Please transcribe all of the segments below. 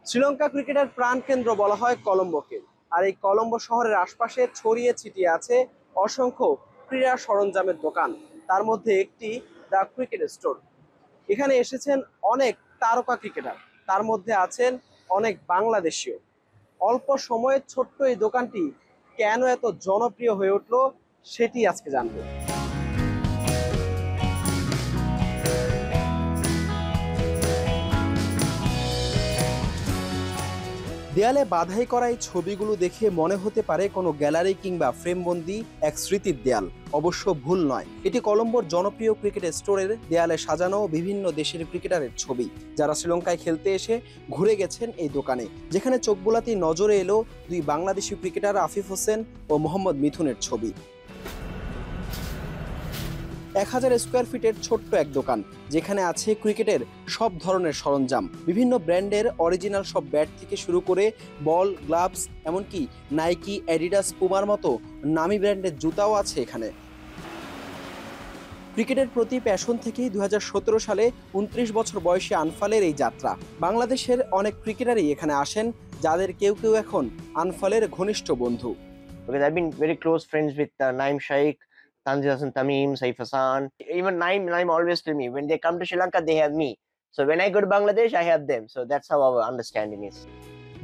শ্রীলঙ্কা ক্রিকেটের প্রাণকেন্দ্র বলা হয় কলম্বোকে। আর এই কলম্বো শহরের আশপাশে ছড়িয়ে ছিটিয়ে আছে অসংখ্য ক্রীড়া সরঞ্জামের দোকান। তার মধ্যে একটি দ্য ক্রিকেট স্টোর। এখানে এসেছেন অনেক তারকা ক্রিকেটার, তার মধ্যে আছেন অনেক বাংলাদেশীয়। অল্প সময়ে ছোট্ট এই দোকানটি কেন এত জনপ্রিয় হয়ে উঠলো সেটি আজকে জানবো। দেয়ালে বাধাই করা এই ছবিগুলো দেখে মনে হতে পারে কোনো গ্যালারি কিংবা ফ্রেমবন্দি এক স্মৃতির দেয়াল। অবশ্য ভুল নয়, এটি কলম্বোর জনপ্রিয় ক্রিকেট স্টোরের দেয়ালে সাজানো বিভিন্ন দেশের ক্রিকেটারের ছবি, যারা শ্রীলঙ্কায় খেলতে এসে ঘুরে গেছেন এই দোকানে। যেখানে চোখ বোলাতেই নজরে এলো দুই বাংলাদেশি ক্রিকেটার আফিফ হোসেন ও মোহাম্মদ মিথুনের ছবি। 1000 স্কোয়ার ফিটের ছোট্ট এক দোকান, যেখানে আছে ক্রিকেটের সব ধরনের সরঞ্জাম, বিভিন্ন ব্র্যান্ডের অরিজিনাল সব ব্যাট থেকে শুরু করে বল, গ্লাভস, এমনকি নাইকি, অ্যাডিডাস, পুমার মতো নামি ব্র্যান্ডের জুতাও আছে এখানে। ক্রিকেটের প্রতি প্যাশন থেকেই 2017 সালে 29 বছর বয়সী আনফালের এই যাত্রা। বাংলাদেশের অনেক ক্রিকেটারই এখানে আসেন, যাদের কেউ কেউ এখন আনফালের ঘনিষ্ঠ বন্ধু। Because I've been very close friends with Naim Shaikh, Tanzil Hassan Tamim, Saif Hassan. Even Naim always tell me, when they come to Sri Lanka, they have me. So when I go to Bangladesh, I have them. So that's how our understanding is.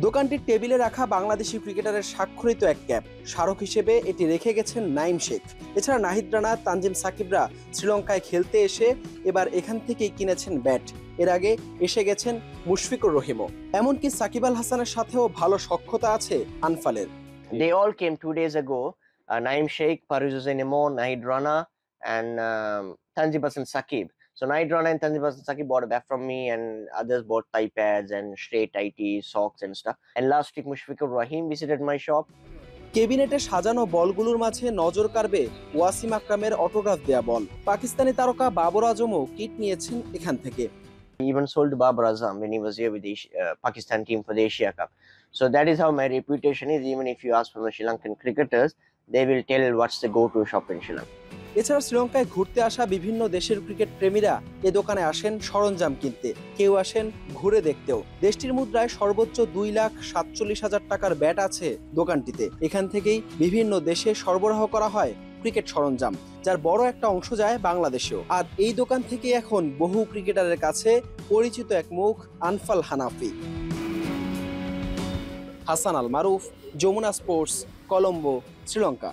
দোকানটির টেবিলে রাখা বাংলাদেশি ক্রিকেটারের স্বাক্ষরিত এক cap, স্মারক হিসেবে এটি রেখে গেছেন নাইম শেখ। এছাড়া নাহিদ রানা, তানজিম সাকিবরা শ্রীলঙ্কায় খেলতে এসে এবার এখান থেকেই কিনেছেন ব্যাট। এর আগে এসে গেছেন মুশফিকুর রহিমও। এমনকি সাকিব আল হাসানের সাথেও ভালো সখ্যতা আছে আনফালের। They all came 2 days ago. Naim Sheikh, Parvez Hossain Emon, Nahid Rana, and Tanzim Hassan Sakib. So Nahid Rana and Tanzim Hassan Sakib bought a bag from me, and others bought thigh pads and straight tighties, socks and stuff. And last week Mushfiqur Rahim visited my shop. কেবিনেটে সাজানো বলগুলোর মাঝে নজর কাড়বে Wasim আকরামের autograph দেয়া বল। পাকিস্তানি তারকা Babur আজমও kit নিয়েছেন এখান থেকে। He even sold to Babar Azam when he was here with the Pakistan team for the Asia Cup. So that is how my reputation is. Even if you ask from the Sri Lankan cricketers, they will tell what's the go-to shop in Sri Lanka. এছাড়া শ্রীলঙ্কায় ঘুরতে আসা বিভিন্ন দেশের cricket প্রেমীরা এ দোকানে আসেন সরঞ্জাম কিনতে, কেউ আসেন ঘুরে দেখতেও। দেশটির মুদ্রায় সর্বোচ্চ 2,47,000 টাকার ব্যাট আছে দোকানটিতে। এখান থেকেই বিভিন্ন দেশে সরবরাহ করা হয় ক্রিকেট সরঞ্জাম, যার বড় একটা অংশ যায় বাংলাদেশেও। আর এই দোকান থেকে এখন বহু ক্রিকেটারের কাছে পরিচিত এক মুখ আনফাল হানাফি। হাসান আল মারুফ, যমুনা স্পোর্টস, কলম্বো, শ্রীলঙ্কা।